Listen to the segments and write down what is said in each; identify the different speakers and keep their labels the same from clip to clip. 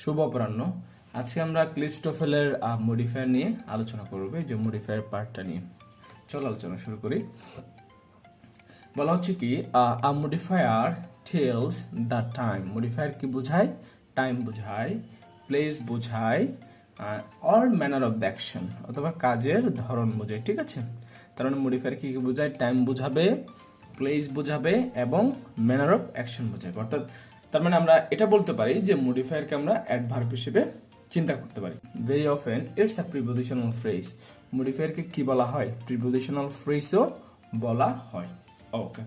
Speaker 1: শুভ অপরাহ্ন। আজকে আমরা ক্লিস্টোফেলের মডিফায়ার নিয়ে আলোচনা করব, যে মডিফায়ার পার্টটা নিয়ে। চলো আলোচনা শুরু করি। বলা হচ্ছে কি, a modifier tells the time. Modifier কি বোঝায়? টাইম বোঝায়, প্লেস বোঝায়, or manner of the action, অথবা কাজের ধরন বোঝায়। ঠিক আছে, তার মানে মডিফায়ার কি বোঝায়? টাইম বোঝাবে, প্লেস বোঝাবে এবং ম্যানার অফ অ্যাকশন বোঝাবে। অর্থাৎ তার মানে আমরা এটা বলতে পারি যে মডিফায়ারকে আমরা অ্যাডভার্ব হিসেবে চিন্তা করতে পারি। Very often it's a prepositional phrase. মডিফায়ারকে কি বলা হয়? প্রিপোজিশনাল ফ্রেজও বলা হয়। ওকে,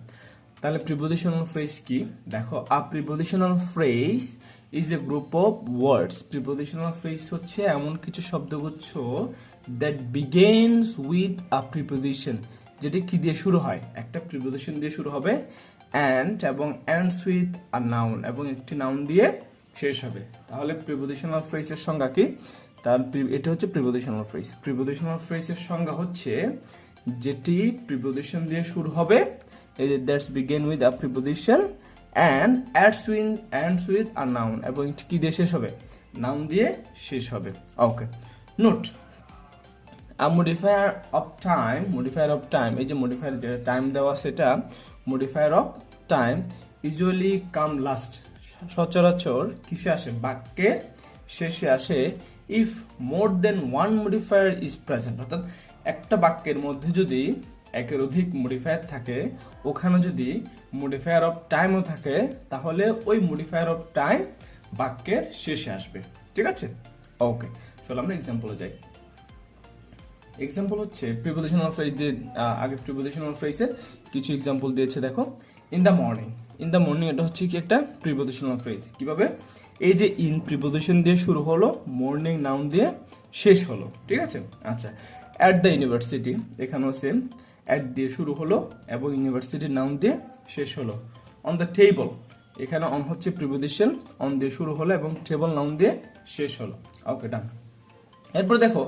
Speaker 1: তাহলে প্রিপোজিশনাল ফ্রেজ কি? দেখো, a prepositional phrase is a group of words. Prepositional phrase হচ্ছে এমন কিছু শব্দগুচ্ছ that begins with a preposition, যেটি কি দিয়ে শুরু হয়? একটা প্রিপোজিশন দিয়ে শুরু হবে, অ্যান্ড এবং এন্ডস উইথ আ নাউন, এবং একটি নাউন দিয়ে শেষ হবে। তাহলে প্রিপোজিশনাল ফ্রেজের সংজ্ঞা কি? তার এটা হচ্ছে প্রিপোজিশনাল ফ্রেজ। প্রিপোজিশনাল ফ্রেজের সংজ্ঞা হচ্ছে যেটি প্রিপোজিশন দিয়ে শুরু হবে, এই যে that's begin with a preposition and ends with a noun, এবং কি দিয়ে শেষ হবে? নাউন দিয়ে শেষ হবে। Okay, note a modifier of time. Modifier of time, এই যে মডিফায়ার যেটা টাইম দেওয়া, সেটা modifier of time usually come last. সচরাচর কিসে আসে? বাক্যের শেষে আসে। If more then one modifier is present, অর্থাৎ একটা বাক্যের মধ্যে যদি একের অধিক মডিফায়ার থাকে, ওখানে যদি মডিফায়ার অফ টাইমও থাকে, তাহলে ওই মডিফায়ার অফ টাইম বাক্যের শেষে আসবে। ঠিক আছে, ওকে, চলো আমরা এক্সাম্পলে যাই। এক্সাম্পল হচ্ছে প্রিপোজিশনাল ফ্রেজ দিয়ে, আগে প্রিপোজিশনাল ফ্রেজের কিছু এক্সাম্পল দিয়েছে। দেখো, in the morning. In the morning এটা হচ্ছে কি একটা প্রিপোজিশনাল ফ্রেজ। কিভাবে? এই যে ইন প্রিপোজিশন দিয়ে শুরু হলো, মর্নিং নাউন দিয়ে শেষ হলো। ঠিক আছে, আচ্ছা। অ্যাট দ্য ইউনিভার্সিটি, এখানেও সেম, অ্যাট দিয়ে শুরু হলো এবং ইউনিভার্সিটির নাউন দিয়ে শেষ হলো। অন দ্য টেবল, এখানে অন হচ্ছে প্রিপোজিশন, অন দিয়ে শুরু হলো এবং টেবল নাউন দিয়ে শেষ হলো। ওকে, ডান। এরপর দেখো,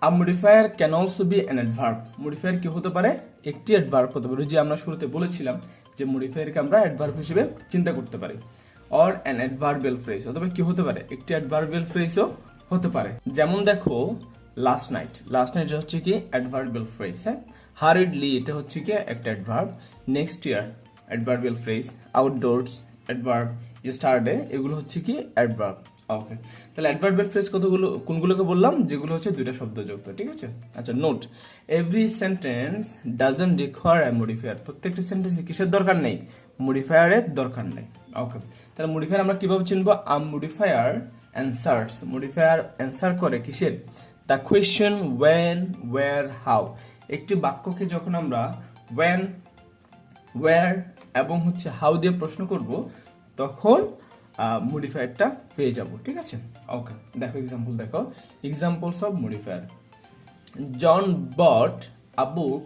Speaker 1: a modifier can also be an adverb. Modifier কি হতে পারে? একটি অ্যাডভার্ব হতে পারে, যে আমরা শুরুতে বলেছিলাম যে মডিফায়ারকে আমরা অ্যাডভার্ব হিসেবে চিন্তা করতে পারি। অর অ্যান অ্যাডভার্বিয়াল ফ্রেজ, অথবা কি হতে পারে? একটি অ্যাডভার্বিয়াল ফ্রেজও হতে পারে। যেমন দেখো, লাস্ট নাইট। লাস্ট নাইট হচ্ছে কি অ্যাডভার্বিয়াল ফ্রেজ। হ্যাঁ, হারিডলি এটা হচ্ছে কি একটা adverb. Next year adverbial phrase. Outdoors adverb. Yesterday এগুলো হচ্ছে কি অ্যাডভার্ব। ওকে, তাহলে অ্যাডভার্বিয়াল ফ্রেজ কতগুলো, কোনগুলোকে বললাম? যেগুলো হচ্ছে দুইটা শব্দযুক্ত। ঠিক আছে, আচ্ছা। Note, every sentence doesn't require a modifier. প্রত্যেকটা সেন্টেন্সে কিসের দরকার নেই? মডিফায়ারের দরকার নেই। ওকে, তাহলে মডিফায়ার আমরা কিভাবে চিনবো? A modifier answers. Modifier answer করে কিসের? The question, when, where, how. একটি বাক্যকে যখন আমরা ওয়েন, ওয়্যার এবং হচ্ছে হাউ দিয়ে প্রশ্ন করব, তখন মডিফায়ারটা পেয়ে যাব। ঠিক আছে, ওকে, দেখো এক্সাম্পল। দেখো, examples of modifier. John bought a book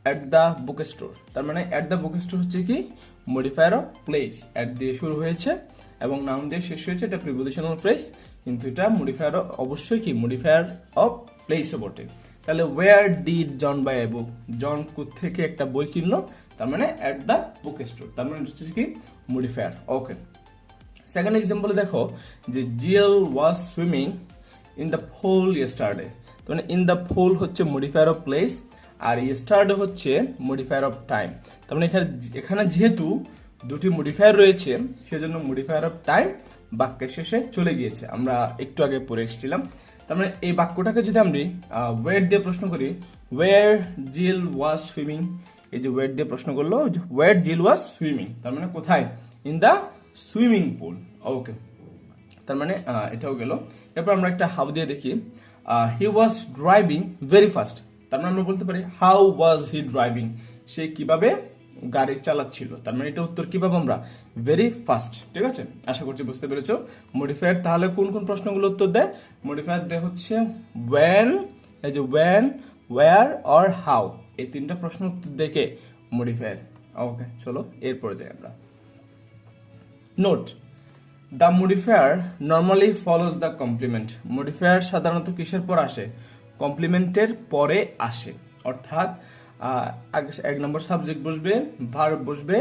Speaker 1: at the book store. তার মানে অ্যাট দ্য বুক স্টোর হচ্ছে কি মডিফায়ার অফ প্লেস। অ্যাট দিয়ে শুরু হয়েছে এবং নাউন দিয়ে শেষ হয়েছে, এটা প্রিপোজিশনাল ফ্রেজ, কিন্তু এটা মডিফায়ার অবশ্যই কি মডিফায়ার অফ প্লেসও বটে। তাহলে ওয়্যার ডিড জন বাই এ বুক? জন থেকে একটা বই কিনলো, তার মানে অ্যাট দ্য বুক স্টোর, তার মানে হচ্ছে কি মডিফায়ার। ওকে, সেকেন্ড এক্সাম্পলে দেখো যে Jill was swimming in the pool yesterday. তো মানে ইন দ্য পুল হচ্ছে মডিফায়ার অফ প্লেস, আর ইয়েস্টারডে হচ্ছে মডিফায়ার অফ টাইম। তার মানে এখানে যেহেতু দুটি মডিফায়ার রয়েছে, সেজন্য মডিফায়ার অফ টাইম বাক্যের শেষে চলে গিয়েছে। আমরা একটু আগে পড়ে এসেছিলাম। তার মানে এই বাক্যটাকে যদি আমি ওয়ের দিয়ে প্রশ্ন করি, ওয়ের জিল ওয়াজ সুইমিং, এই যে ওয়ের দিয়ে প্রশ্ন করলো, ওয়ের জিল ওয়াজ সুইমিং, তার মানে কোথায়? In the swimming pool. Okay, তার মানে এটাও গেল। এরপর আমরা একটা হাউ দিয়ে দেখি। হি ওয়াজ ড্রাইভিং ভেরি ফাস্ট। তার মানে আমরা বলতে পারি হাউ ওয়াজ হি ড্রাইভিং? সে কিভাবে গাড়ি চালাচ্ছিল? তার মানে এটা উত্তর কি পাবো আমরা? Very fast. ঠিক আছে, আশা করছি বুঝতে পেরেছো। মডিফায়ার তাহলে কোন কোন প্রশ্নগুলো উত্তর দেয়? মডিফায়ার দেয় হচ্ছে ওয়েন, এই যে ওয়েন, ওয়্যার অর হাউ, এই তিনটা প্রশ্ন উত্তর দেখে মডিফায়ার। ওকে, চলো এরপরে যাই আমরা। Note, the modifier normally follows the complement. Modifier সাধারণত কিসের পর আসে? কমপ্লিমেন্টের পরে আসে। অর্থাৎ এক নম্বর সাবজেক্ট বসবে, ভার্ব বসবে,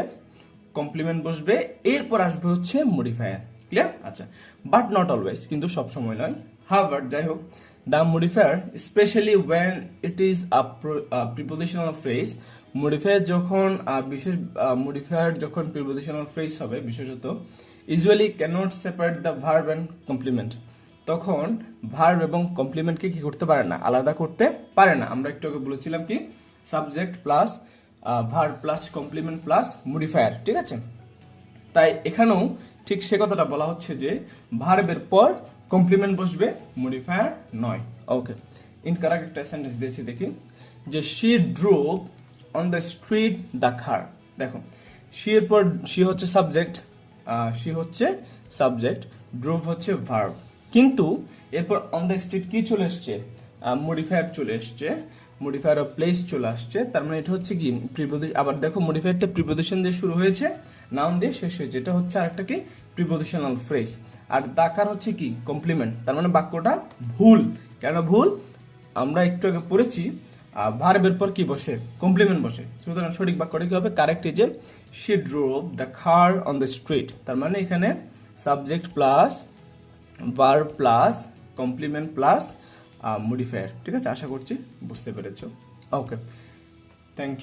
Speaker 1: কমপ্লিমেন্ট বসবে, এরপর আসবে হচ্ছে মডিফায়ার। ক্লিয়ার? আচ্ছা, বাট নট অলওয়েজ, কিন্তু সব সময় নয়। হাউএভার, যাই হোক, the modifier specially when it is a prepositional phrase, modifier যখন বিশেষ মডিফায়ার যখন প্রিপোজিশনাল ফ্রেজ হবে বিশেষত, usually cannot separate the verb and complement, তখন ভার্ব এবং কমপ্লিমেন্টকে কি করতে পারে না, আলাদা করতে পারে না। আমরা একটু আগে বলেছিলাম কি subject plus verb plus complement plus modifier, ঠিক আছে? তাই এখানেও ঠিক সে কথাটা বলা হচ্ছে যে ভার্বের পর কমপ্লিমেন্ট বসবে, মডিফায়ার নয়। ওকে, ইনকারেক্ট একটা সেন্টেন্স দিয়েছি, দেখি যে she drove on the street the car. দেখো, শি এর পর শি হচ্ছে সাবজেক্ট, ড্রোভ হচ্ছে ভার্ব, কিন্তু এরপর অন দ্য স্ট্রিট কি চলে এসছে, মডিফায়ার চলে এসছে, মডিফায়ার অফ প্লেস চলে আসছে, তার মানে এটা হচ্ছে কি প্রিপোজিশন। আবার দেখো, মডিফায়ারটা প্রিপোজিশন দিয়ে শুরু হয়েছে, নাউন দিয়ে শেষ হয়েছে, এটা হচ্ছে আরেকটা কি প্রিপোজিশনাল ফ্রেজ। আর দাকার হচ্ছে কি কমপ্লিমেন্ট, তার মানে বাক্যটা ভুল। কেন ভুল? আমরা একটু আগে পড়েছি ভার্বের পর কি বসে, কমপ্লিমেন্ট বসে। সুতরাং সঠিক বাক্যটা কি হবে, correct is she drove the car on the street. তার মানে এখানে subject plus verb plus complement plus modifier. ঠিক আছে, আশা করছি বুঝতে পেরেছো। Okay, thank you.